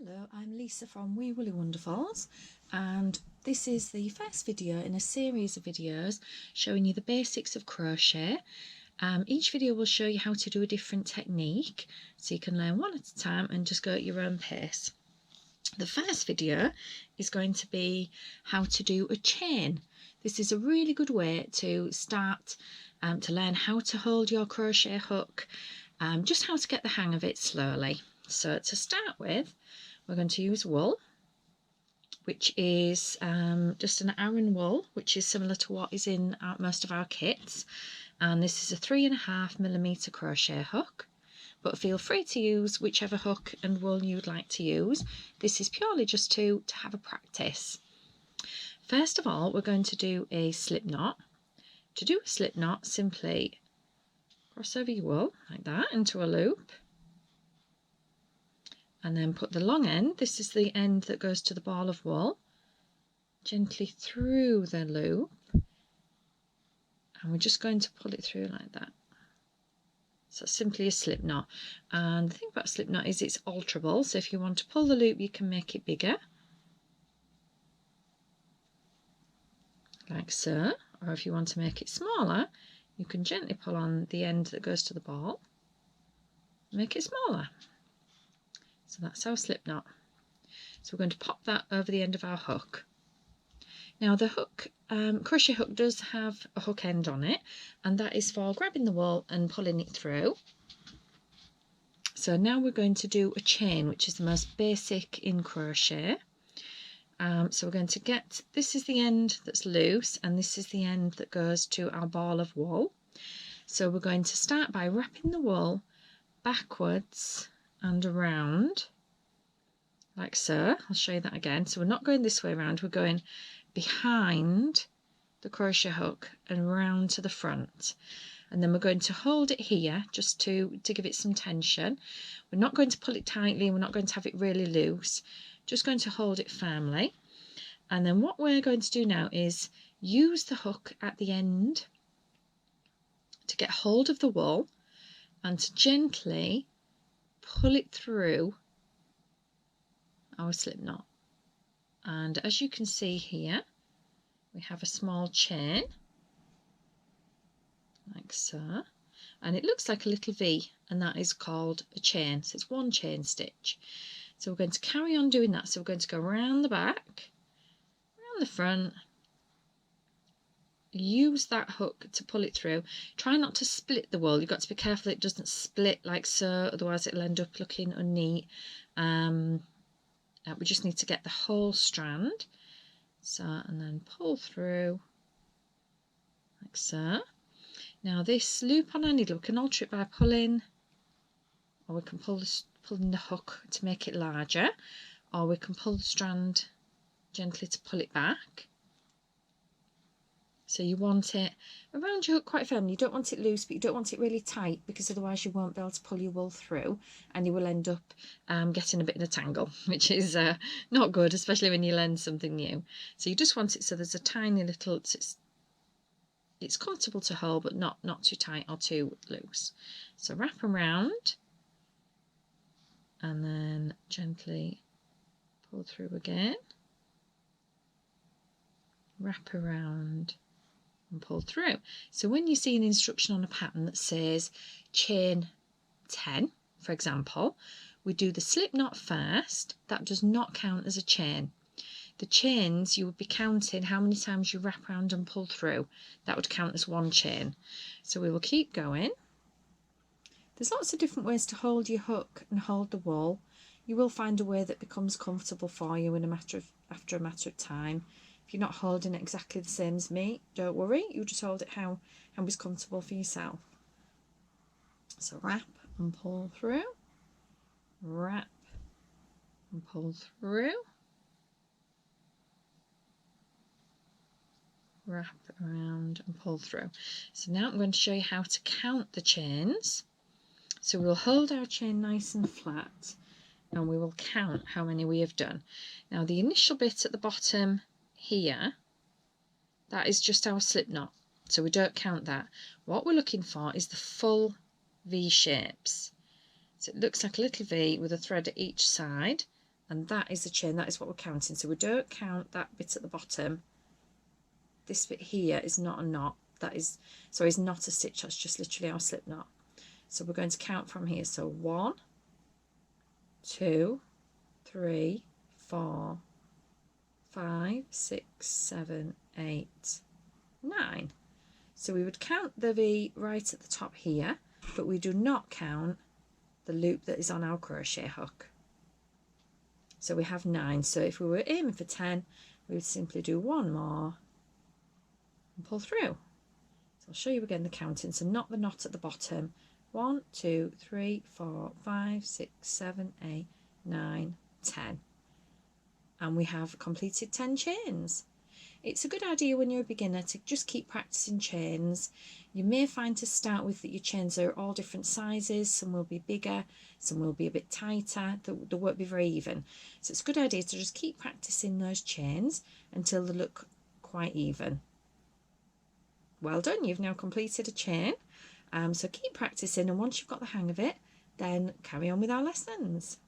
Hello, I'm Lisa from Wee Woolly Wonderfuls, and this is the first video in a series of videos showing you the basics of crochet. Each video will show you how to do a different technique, so you can learn one at a time and just go at your own pace. The first video is going to be how to do a chain. This is a really good way to start to learn how to hold your crochet hook, just how to get the hang of it slowly. So to start with, we're going to use wool, which is just an Aran wool, which is similar to what is in most of our kits. And this is a 3.5mm crochet hook, but feel free to use whichever hook and wool you'd like to use. This is purely just to have a practice. First of all, we're going to do a slip knot. To do a slip knot, simply cross over your wool like that into a loop, and then put the long end, this is the end that goes to the ball of wool, gently through the loop, and we're just going to pull it through like that. So it's simply a slip knot. And the thing about a slip knot is it's alterable, so if you want to pull the loop you can make it bigger, like so, or if you want to make it smaller you can gently pull on the end that goes to the ball, make it smaller. So that's our slip knot. So we're going to pop that over the end of our hook. Now the hook, crochet hook does have a hook end on it, and that is for grabbing the wool and pulling it through. So now we're going to do a chain, which is the most basic in crochet. So we're going to get, this is the end that's loose and this is the end that goes to our ball of wool. So we're going to start by wrapping the wool backwards and around like so. I'll show you that again. So we're not going this way around, we're going behind the crochet hook and round to the front, and then we're going to hold it here just to give it some tension. We're not going to pull it tightly, we're not going to have it really loose, just going to hold it firmly. And then what we're going to do now is use the hook at the end to get hold of the wool and to gently pull it through our slip knot. And as you can see here, we have a small chain like so, and it looks like a little V, and that is called a chain. So it's one chain stitch. So we're going to carry on doing that. So we're going to go around the back, around the front, use that hook to pull it through. Try not to split the wool, you've got to be careful it doesn't split like so, otherwise it'll end up looking unneat. We just need to get the whole strand, so, and then pull through like so. Now this loop on our needle, we can alter it by pulling, or we can pulling the hook to make it larger, or we can pull the strand gently to pull it back. So you want it around your hook quite firmly. You don't want it loose, but you don't want it really tight, because otherwise you won't be able to pull your wool through and you will end up getting a bit in a tangle, which is not good, especially when you learn something new. So you just want it so there's a tiny little, it's comfortable to hold, but not too tight or too loose. So wrap around and then gently pull through again, wrap around and pull through. So when you see an instruction on a pattern that says chain 10, for example, we do the slip knot first. That does not count as a chain. The chains, you would be counting how many times you wrap around and pull through. That would count as one chain. So we will keep going. There's lots of different ways to hold your hook and hold the wool. You will find a way that becomes comfortable for you in after a matter of time. If you're not holding it exactly the same as me, don't worry, you just hold it how is comfortable for yourself. So wrap and pull through, wrap and pull through, wrap around and pull through. So now I'm going to show you how to count the chains. So we'll hold our chain nice and flat and we will count how many we have done. Now the initial bit at the bottom here, that is just our slip knot, so we don't count that. What we're looking for is the full V shapes. So it looks like a little V with a thread at each side, and that is the chain. That is what we're counting. So we don't count that bit at the bottom. This bit here is not a knot. That is, sorry, is not a stitch. That's just literally our slip knot. So we're going to count from here. So 1, 2, 3, 4, 5, 6, 7, 8, 9. So we would count the V right at the top here, but we do not count the loop that is on our crochet hook. So we have 9. So if we were aiming for 10, we would simply do one more and pull through. So I'll show you again the counting. So not the knot at the bottom. 1, 2, 3, 4, 5, 6, 7, 8, 9, 10. And we have completed 10 chains. It's a good idea when you're a beginner to just keep practicing chains. You may find to start with that your chains are all different sizes. Some will be bigger, some will be a bit tighter. They won't be very even. So it's a good idea to just keep practicing those chains until they look quite even. Well done, you've now completed a chain. So keep practicing, and once you've got the hang of it, then carry on with our lessons.